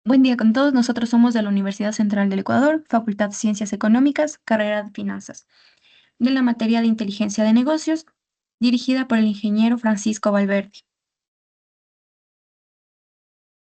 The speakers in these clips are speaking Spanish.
Buen día con todos. Nosotros somos de la Universidad Central del Ecuador, Facultad de Ciencias Económicas, carrera de Finanzas, de la materia de Inteligencia de Negocios, dirigida por el ingeniero Francisco Valverde.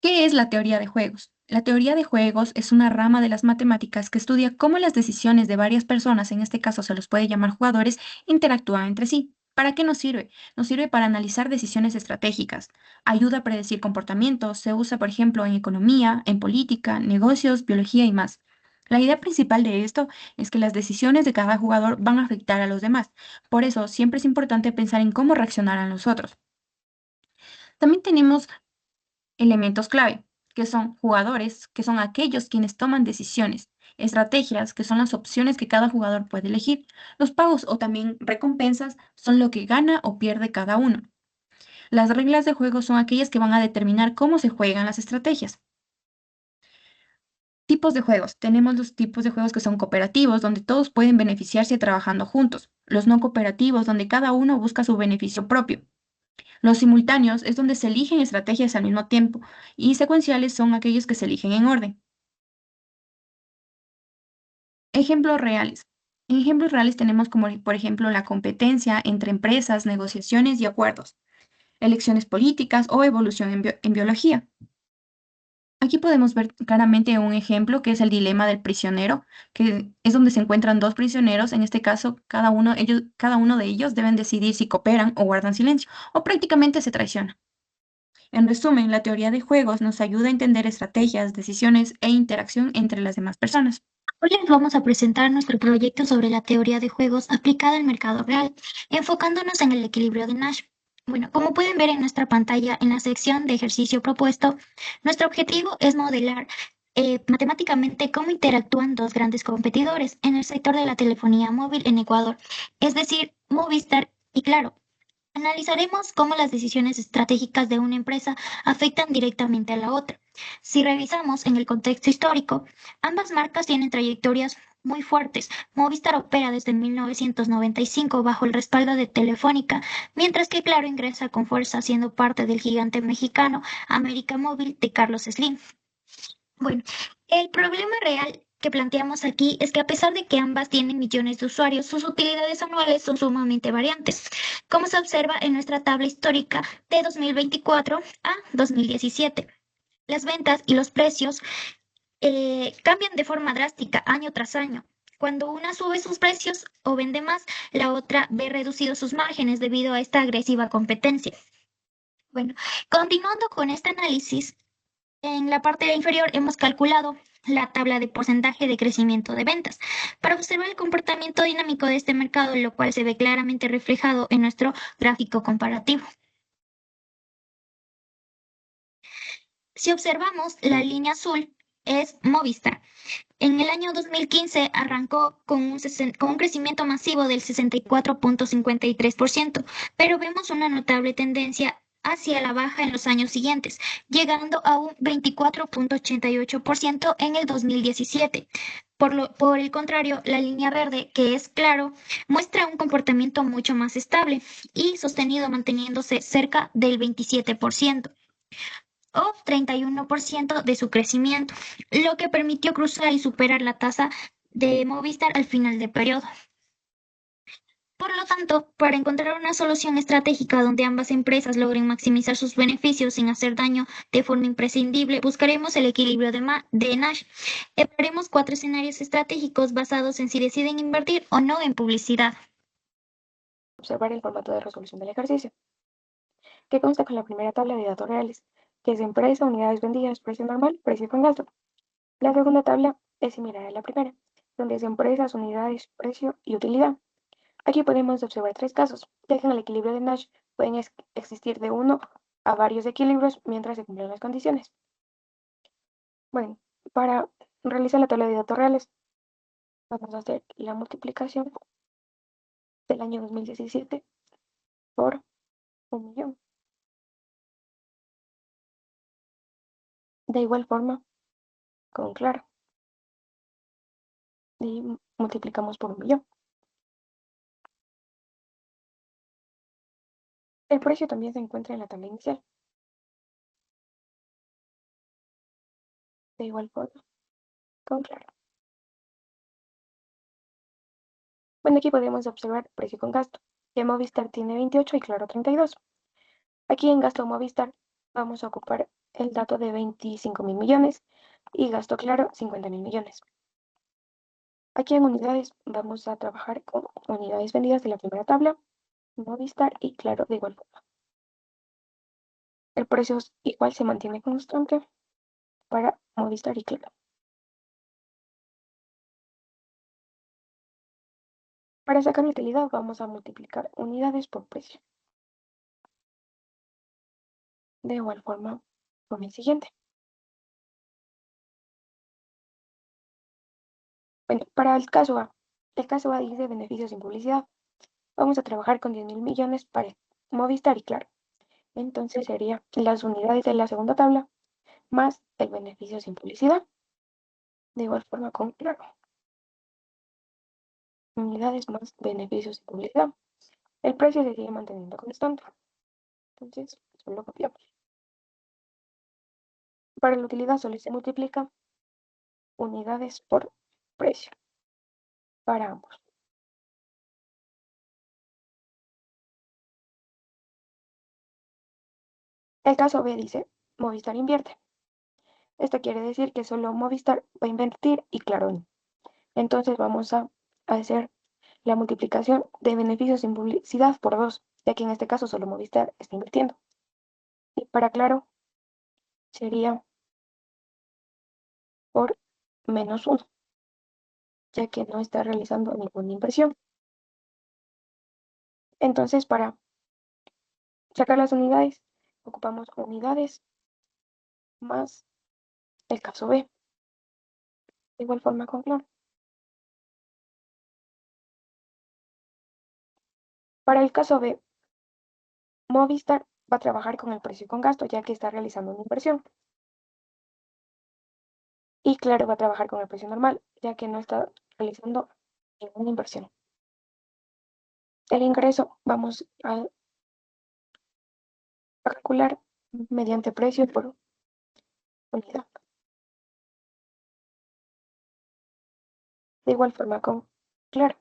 ¿Qué es la teoría de juegos? La teoría de juegos es una rama de las matemáticas que estudia cómo las decisiones de varias personas, en este caso se los puede llamar jugadores, interactúan entre sí. ¿Para qué nos sirve? Nos sirve para analizar decisiones estratégicas. Ayuda a predecir comportamientos. Se usa, por ejemplo, en economía, en política, negocios, biología y más. La idea principal de esto es que las decisiones de cada jugador van a afectar a los demás. Por eso, siempre es importante pensar en cómo reaccionarán los otros. También tenemos elementos clave, que son jugadores, que son aquellos quienes toman decisiones, estrategias, que son las opciones que cada jugador puede elegir, los pagos o también recompensas son lo que gana o pierde cada uno. Las reglas de juego son aquellas que van a determinar cómo se juegan las estrategias. Tipos de juegos. Tenemos los tipos de juegos que son cooperativos, donde todos pueden beneficiarse trabajando juntos. Los no cooperativos, donde cada uno busca su beneficio propio. Los simultáneos es donde se eligen estrategias al mismo tiempo y secuenciales son aquellos que se eligen en orden. Ejemplos reales. En ejemplos reales tenemos como, por ejemplo, la competencia entre empresas, negociaciones y acuerdos, elecciones políticas o evolución en biología. Aquí podemos ver claramente un ejemplo que es el dilema del prisionero, que es donde se encuentran dos prisioneros. En este caso, cada uno de ellos deben decidir si cooperan o guardan silencio, o prácticamente se traicionan. En resumen, la teoría de juegos nos ayuda a entender estrategias, decisiones e interacción entre las demás personas. Hoy les vamos a presentar nuestro proyecto sobre la teoría de juegos aplicada al mercado real, enfocándonos en el equilibrio de Nash. Bueno, como pueden ver en nuestra pantalla, en la sección de ejercicio propuesto, nuestro objetivo es modelar matemáticamente cómo interactúan dos grandes competidores en el sector de la telefonía móvil en Ecuador, es decir, Movistar y Claro. Analizaremos cómo las decisiones estratégicas de una empresa afectan directamente a la otra. Si revisamos en el contexto histórico, ambas marcas tienen trayectorias muy fuertes. Movistar opera desde 1995 bajo el respaldo de Telefónica, mientras que Claro ingresa con fuerza siendo parte del gigante mexicano América Móvil de Carlos Slim. Bueno, el problema real que planteamos aquí es que a pesar de que ambas tienen millones de usuarios, sus utilidades anuales son sumamente variantes, como se observa en nuestra tabla histórica de 2024 a 2017. Las ventas y los precios cambian de forma drástica año tras año. Cuando una sube sus precios o vende más, la otra ve reducidos sus márgenes debido a esta agresiva competencia. Bueno, continuando con este análisis, en la parte inferior hemos calculado la tabla de porcentaje de crecimiento de ventas para observar el comportamiento dinámico de este mercado, lo cual se ve claramente reflejado en nuestro gráfico comparativo. Si observamos la línea azul es Movistar. En el año 2015 arrancó con un crecimiento masivo del 64.53%, pero vemos una notable tendencia hacia la baja en los años siguientes, llegando a un 24.88% en el 2017. Por el contrario, la línea verde, que es claro, muestra un comportamiento mucho más estable y sostenido manteniéndose cerca del 27% o 31% de su crecimiento, lo que permitió cruzar y superar la tasa de Movistar al final del periodo. Por lo tanto, para encontrar una solución estratégica donde ambas empresas logren maximizar sus beneficios sin hacer daño de forma imprescindible, buscaremos el equilibrio de Nash. Evaluaremos cuatro escenarios estratégicos basados en si deciden invertir o no en publicidad. Observar el formato de resolución del ejercicio, que consta con la primera tabla de datos reales, que es empresa, unidades vendidas, precio normal, precio con gasto. La segunda tabla es similar a la primera, donde es empresas, unidades, precio y utilidad. Aquí podemos observar tres casos, ya que en el equilibrio de Nash pueden existir de uno a varios equilibrios mientras se cumplan las condiciones. Bueno, para realizar la tabla de datos reales, vamos a hacer la multiplicación del año 2017 por 1.000.000. De igual forma, con Claro, y multiplicamos por 1.000.000. El precio también se encuentra en la tabla inicial. de igual forma con Claro. Bueno, aquí podemos observar precio con gasto, que Movistar tiene 28 y Claro 32. Aquí en gasto Movistar vamos a ocupar el dato de 25.000 millones y gasto Claro 50.000 millones. Aquí en unidades vamos a trabajar con unidades vendidas de la primera tabla, Movistar y Claro de igual forma. El precio igual se mantiene constante para Movistar y Claro. Para sacar utilidad vamos a multiplicar unidades por precio. De igual forma con el siguiente. Bueno, para el caso A dice beneficios sin publicidad. Vamos a trabajar con 10.000 millones para Movistar y Claro. Entonces sería las unidades de la segunda tabla más el beneficio sin publicidad. De igual forma con Claro. Unidades más beneficios sin publicidad. El precio se sigue manteniendo constante. Entonces, solo copiamos. Para la utilidad solo se multiplica unidades por precio para ambos. El caso B dice, Movistar invierte. Esto quiere decir que solo Movistar va a invertir y Claro no. Entonces vamos a hacer la multiplicación de beneficios sin publicidad por 2, ya que en este caso solo Movistar está invirtiendo. Y para Claro sería por -1, ya que no está realizando ninguna inversión. Entonces para sacar las unidades, ocupamos unidades más el caso B. De igual forma con Claro. Para el caso B, Movistar va a trabajar con el precio con gasto, ya que está realizando una inversión. Y Claro va a trabajar con el precio normal, ya que no está realizando ninguna inversión. El ingreso vamos a calcular mediante precio por unidad. De igual forma con Claro.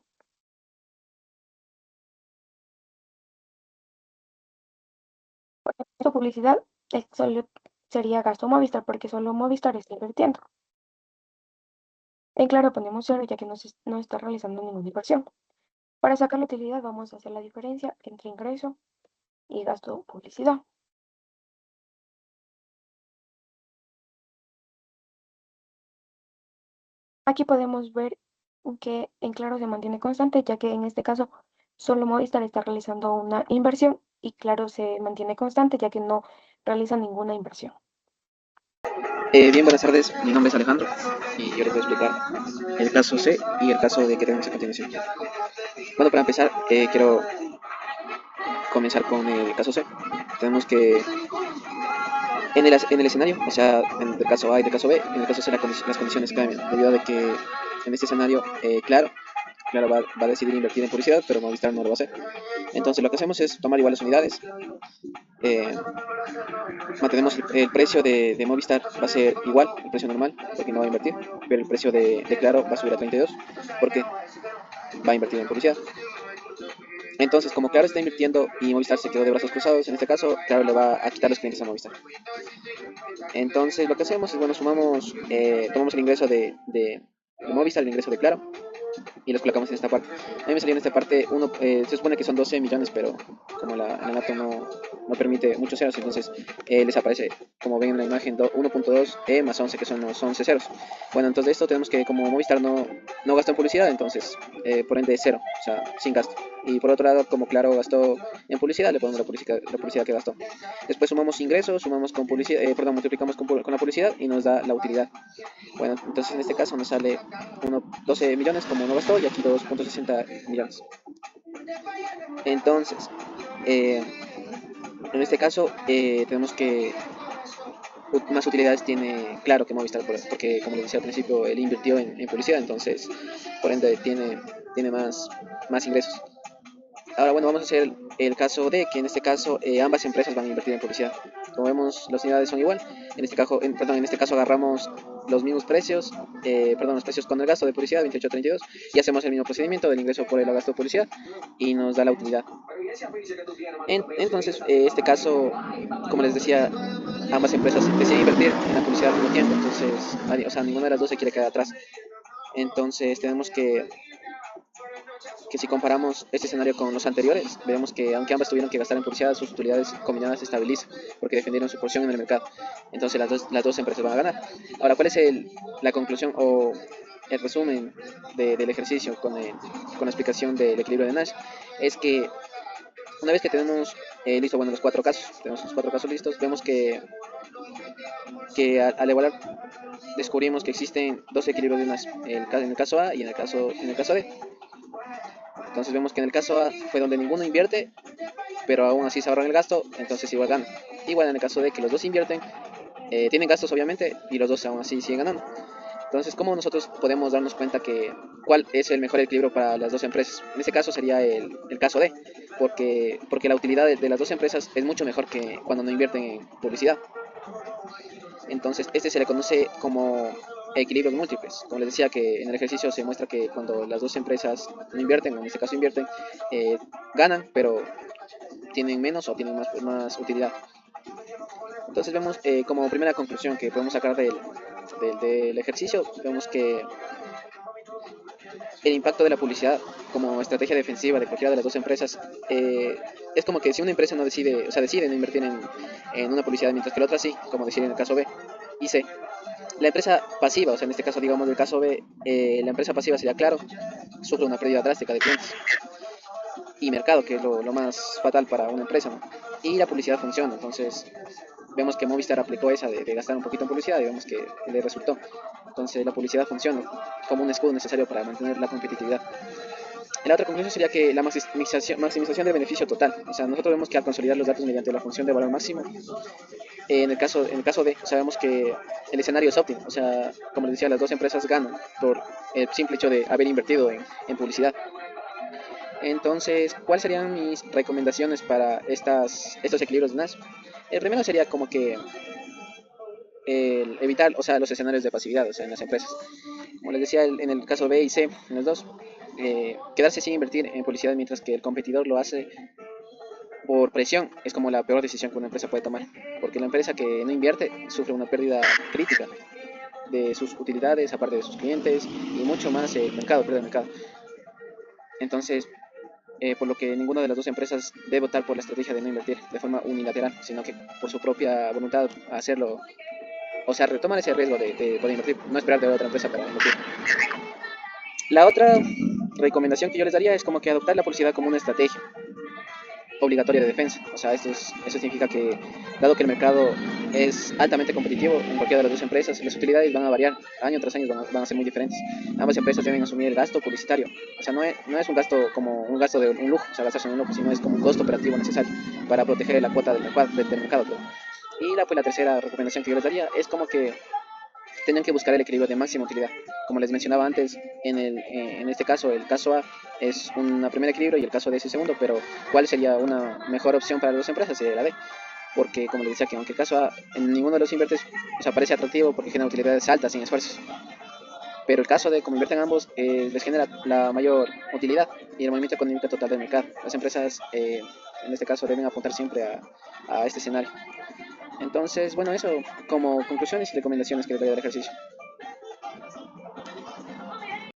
Gasto publicidad solo sería gasto Movistar porque solo Movistar está invirtiendo. En Claro ponemos 0 ya que no está realizando ninguna inversión. Para sacar la utilidad vamos a hacer la diferencia entre ingreso y gasto publicidad. Aquí podemos ver que en Claro se mantiene constante, ya que en este caso solo Movistar está realizando una inversión y Claro se mantiene constante, ya que no realiza ninguna inversión. Bien, buenas tardes. Mi nombre es Alejandro y yo les voy a explicar el caso C y el caso D que tenemos a continuación. Bueno, para empezar, quiero comenzar con el caso C. Tenemos que en el escenario, o sea, en el caso A y el caso B, en el caso C las condiciones cambian, debido a de que en este escenario, Claro va a decidir invertir en publicidad, pero Movistar no lo va a hacer. Entonces lo que hacemos es tomar igual las unidades, eh, mantenemos el precio de Movistar, va a ser igual, el precio normal, porque no va a invertir, pero el precio de Claro va a subir a 32, porque va a invertir en publicidad. Entonces, como Claro está invirtiendo y Movistar se quedó de brazos cruzados, en este caso, Claro le va a quitar los clientes a Movistar. Entonces, lo que hacemos es, bueno, tomamos el ingreso de Movistar, el ingreso de Claro, y los colocamos en esta parte. A mí me salió en esta parte, se supone que son 12 millones, pero como el dato no permite muchos ceros, entonces les aparece, como ven en la imagen, 1.2 más 11, que son los 11 ceros. Bueno, entonces de esto tenemos que, como Movistar no gastó en publicidad, entonces por ende es cero, o sea, sin gasto. Y por otro lado, como Claro gastó en publicidad, le ponemos la publicidad que gastó. Después sumamos ingresos, sumamos con publicidad, multiplicamos con la publicidad y nos da la utilidad. Bueno, entonces en este caso nos sale 12 millones como no gastó y aquí 2.60 millones. Entonces, eh, en este caso tenemos que más utilidades tiene Claro que Movistar, porque como les decía al principio, él invirtió en publicidad, entonces por ende tiene más ingresos. Ahora bueno, vamos a hacer el caso de que en este caso ambas empresas van a invertir en publicidad. Como vemos, las unidades son igual. En este caso agarramos los mismos precios, los precios con el gasto de publicidad 28.32 y hacemos el mismo procedimiento del ingreso por el gasto de publicidad y nos da la utilidad. Entonces, este caso, como les decía, ambas empresas deciden invertir en la publicidad al mismo tiempo, entonces, o sea, ninguna de las dos se quiere quedar atrás. Entonces, tenemos que si comparamos este escenario con los anteriores, vemos que aunque ambas tuvieron que gastar en publicidad, sus utilidades combinadas se estabilizan porque defendieron su porción en el mercado. Entonces las dos empresas van a ganar. Ahora, ¿cuál es la conclusión o el resumen del ejercicio con la explicación del equilibrio de Nash? Es que una vez que tenemos listo, bueno, los cuatro casos, tenemos los cuatro casos listos, vemos que al evaluar descubrimos que existen dos equilibrios de Nash, en el caso A y en el caso D. Entonces vemos que en el caso A fue donde ninguno invierte, pero aún así se ahorran el gasto, entonces igual ganan. Igual en el caso de que los dos invierten, tienen gastos obviamente, y los dos aún así siguen ganando. Entonces, ¿cómo nosotros podemos darnos cuenta cuál es el mejor equilibrio para las dos empresas? En este caso sería el caso D, porque la utilidad de las dos empresas es mucho mejor que cuando no invierten en publicidad. Entonces, este se le conoce como equilibrios múltiples. Como les decía, que en el ejercicio se muestra que cuando las dos empresas no invierten, o en este caso invierten, ganan, pero tienen menos o tienen más utilidad. Entonces vemos como primera conclusión que podemos sacar del ejercicio, vemos que el impacto de la publicidad como estrategia defensiva de cualquiera de las dos empresas es como que si una empresa no decide, o sea, decide no invertir en una publicidad mientras que la otra sí, como decir en el caso B y C. La empresa pasiva, o sea, en este caso digamos del caso B, la empresa pasiva sería claro, sufre una pérdida drástica de clientes y mercado, que es lo más fatal para una empresa, ¿no? Y la publicidad funciona, entonces vemos que Movistar aplicó esa de gastar un poquito en publicidad y vemos que le resultó. Entonces la publicidad funciona como un escudo necesario para mantener la competitividad. La otra conclusión sería que la maximización del beneficio total. O sea, nosotros vemos que al consolidar los datos mediante la función de valor máximo, en el caso D, sabemos que el escenario es óptimo. O sea, como les decía, las dos empresas ganan por el simple hecho de haber invertido en publicidad. Entonces, ¿cuáles serían mis recomendaciones para estos equilibrios de Nash? El primero sería como que evitar, o sea, los escenarios de pasividad, o sea, en las empresas. Como les decía, en el caso B y C, en los dos, quedarse sin invertir en publicidad mientras que el competidor lo hace por presión es como la peor decisión que una empresa puede tomar, porque la empresa que no invierte sufre una pérdida crítica de sus utilidades, aparte de sus clientes y mucho más el mercado, pierde el mercado. Entonces, por lo que ninguna de las dos empresas debe optar por la estrategia de no invertir de forma unilateral, sino que por su propia voluntad hacerlo, o sea, retomar ese riesgo de poder invertir, no esperar de otra empresa para invertir. La otra recomendación que yo les daría es como que adoptar la publicidad como una estrategia obligatoria de defensa. O sea, eso significa que, dado que el mercado es altamente competitivo en cualquiera de las dos empresas, las utilidades van a variar, año tras año van a ser muy diferentes. Ambas empresas deben asumir el gasto publicitario. O sea, no es un gasto como un gasto de un lujo, o sea, gastarse en un lujo, sino es como un costo operativo necesario para proteger la cuota del mercado. Y la tercera recomendación que yo les daría es como que tienen que buscar el equilibrio de máxima utilidad. Como les mencionaba antes, en este caso, el caso A es un primer equilibrio y el caso D es el segundo, pero ¿cuál sería una mejor opción para las dos empresas? Sería la D, porque como les decía, que aunque el caso A en ninguno de los invertes, o sea, parece atractivo porque genera utilidades altas sin esfuerzos, pero el caso de como invierten ambos les genera la mayor utilidad y el movimiento económico total del mercado. Las empresas en este caso deben apuntar siempre a este escenario. Entonces, bueno, eso como conclusiones y recomendaciones que le daría del ejercicio.